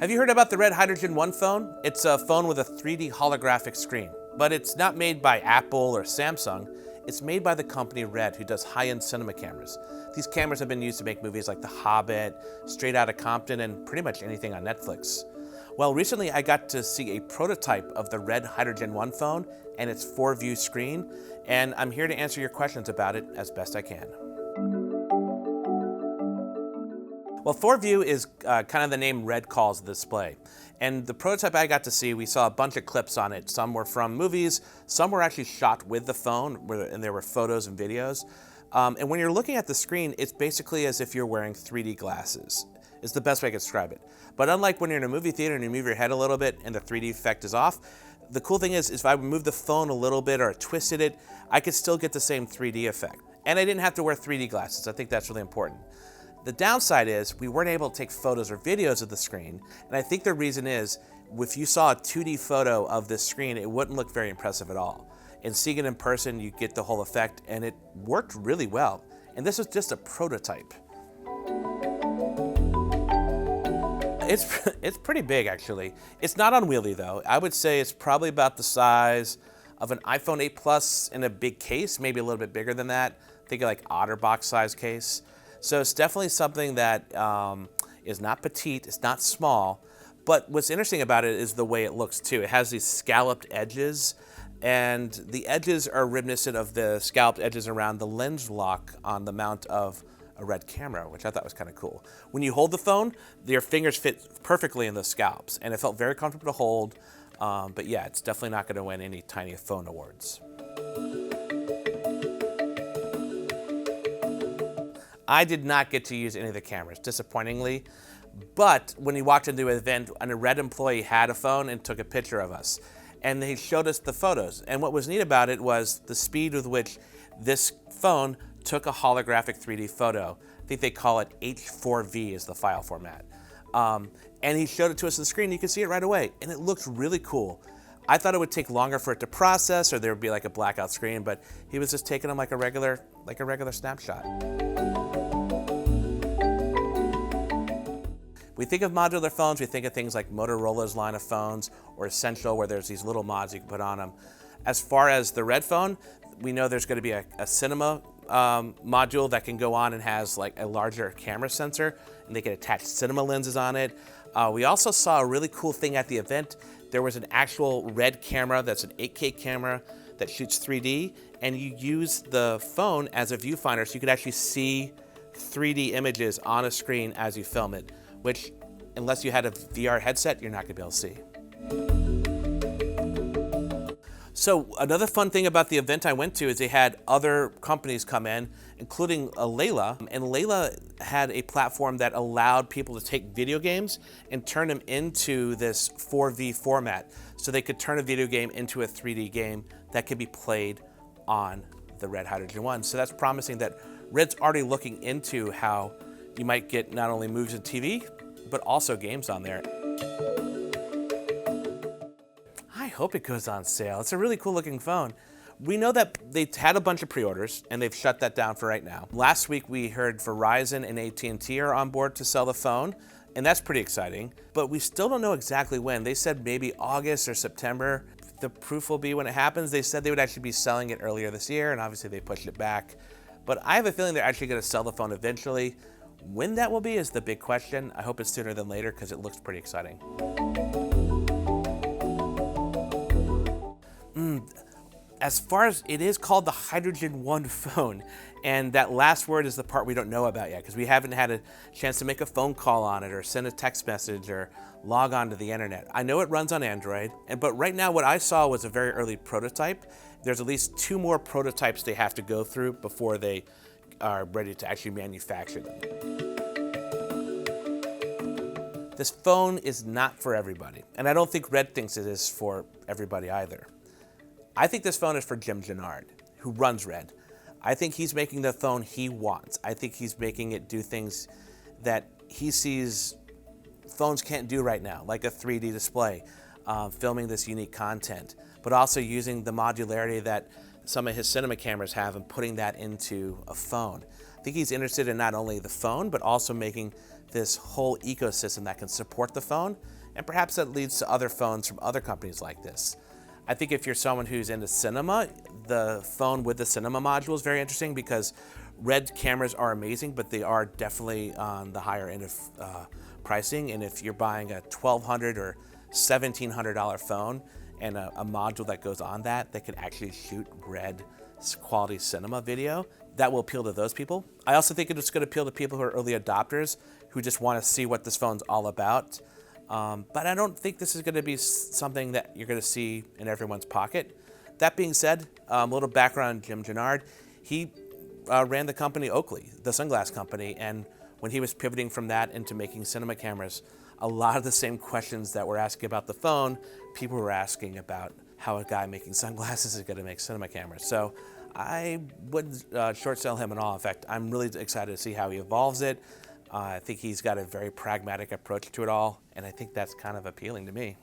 Have you heard about the Red Hydrogen 1 phone? It's a phone with a 3D holographic screen, but it's not made by Apple or Samsung. It's made by the company Red, who does high-end cinema cameras. These cameras have been used to make movies like The Hobbit, Straight Outta Compton, and pretty much anything on Netflix. Well, recently I got to see a prototype of the Red Hydrogen 1 phone and its 4-view screen, and I'm here to answer your questions about it as best I can. Well, 4-view is kind of the name Red calls the display. And the prototype I got to see, we saw a bunch of clips on it. Some were from movies, some were actually shot with the phone, and there were photos and videos. And when you're looking at the screen, it's basically as if you're wearing 3D glasses. It's the best way I can describe it. But unlike when you're in a movie theater and you move your head a little bit and the 3D effect is off, the cool thing is if I move the phone a little bit or twisted it, I could still get the same 3D effect. And I didn't have to wear 3D glasses. I think that's really important. The downside is we weren't able to take photos or videos of the screen, and I think the reason is if you saw a 2D photo of this screen, it wouldn't look very impressive at all. And seeing it in person, you get the whole effect, and it worked really well. And this was just a prototype. It's pretty big, actually. It's not unwieldy, though. I would say it's probably about the size of an iPhone 8 Plus in a big case, maybe a little bit bigger than that. Think of like OtterBox size case. So it's definitely something that is not petite, it's not small, but what's interesting about it is the way it looks too. It has these scalloped edges, and the edges are reminiscent of the scalloped edges around the lens lock on the mount of a Red camera, which I thought was kind of cool. When you hold the phone, your fingers fit perfectly in the scallops, and it felt very comfortable to hold, but yeah, it's definitely not going to win any Tiny Phone awards. I did not get to use any of the cameras, disappointingly, but when we walked into an event, a Red employee had a phone and took a picture of us, and they showed us the photos. And what was neat about it was the speed with which this phone took a holographic 3D photo. I think they call it H4V is the file format. And he showed it to us on the screen, you could see it right away, and it looked really cool. I thought it would take longer for it to process, or there would be like a blackout screen, but he was just taking them like a regular snapshot. We think of modular phones, we think of things like Motorola's line of phones or Essential, where there's these little mods you can put on them. As far as the Red phone, we know there's going to be a cinema module that can go on and has like a larger camera sensor, and they can attach cinema lenses on it. We also saw a really cool thing at the event. There was an actual Red camera that's an 8K camera that shoots 3D, and you use the phone as a viewfinder so you could actually see 3D images on a screen as you film it, which, unless you had a VR headset, you're not gonna be able to see. So another fun thing about the event I went to is they had other companies come in, including Layla, and Layla had a platform that allowed people to take video games and turn them into this 4V format, so they could turn a video game into a 3D game that could be played on the Red Hydrogen 1. So that's promising that Red's already looking into how you might get not only movies and TV, but also games on there. I hope it goes on sale. It's a really cool looking phone. We know that they had a bunch of pre-orders and they've shut that down for right now. Last week we heard Verizon and AT&T are on board to sell the phone, and that's pretty exciting, but we still don't know exactly when. They said maybe August or September. The proof will be when it happens. They said they would actually be selling it earlier this year, and obviously they pushed it back. But I have a feeling they're actually gonna sell the phone eventually. When that will be is the big question. I hope it's sooner than later because it looks pretty exciting. As far as it is called the Hydrogen 1 phone, and that last word is the part we don't know about yet because we haven't had a chance to make a phone call on it or send a text message or log on to the internet. I know it runs on Android, but right now what I saw was a very early prototype. There's at least 2 more prototypes they have to go through before they are ready to actually manufacture them. This phone is not for everybody, and I don't think Red thinks it is for everybody either. I think this phone is for Jim Gennard, who runs Red. I think he's making the phone he wants. I think he's making it do things that he sees phones can't do right now, like a 3D display, filming this unique content, but also using the modularity that some of his cinema cameras have and putting that into a phone. I think he's interested in not only the phone, but also making this whole ecosystem that can support the phone, and perhaps that leads to other phones from other companies like this. I think if you're someone who's into cinema, the phone with the cinema module is very interesting because Red cameras are amazing, but they are definitely on the higher end of pricing. And if you're buying a $1,200 or $1,700 phone and a module that goes on that can actually shoot Red quality cinema video, that will appeal to those people. I also think it's going to appeal to people who are early adopters who just want to see what this phone's all about. But I don't think this is going to be something that you're going to see in everyone's pocket. That being said, a little background on Jim Gennard. He ran the company Oakley, the sunglass company, and when he was pivoting from that into making cinema cameras, a lot of the same questions that we're asking about the phone, people were asking about how a guy making sunglasses is going to make cinema cameras. So I wouldn't short sell him at all. In fact, I'm really excited to see how he evolves it. I think he's got a very pragmatic approach to it all, and I think that's kind of appealing to me.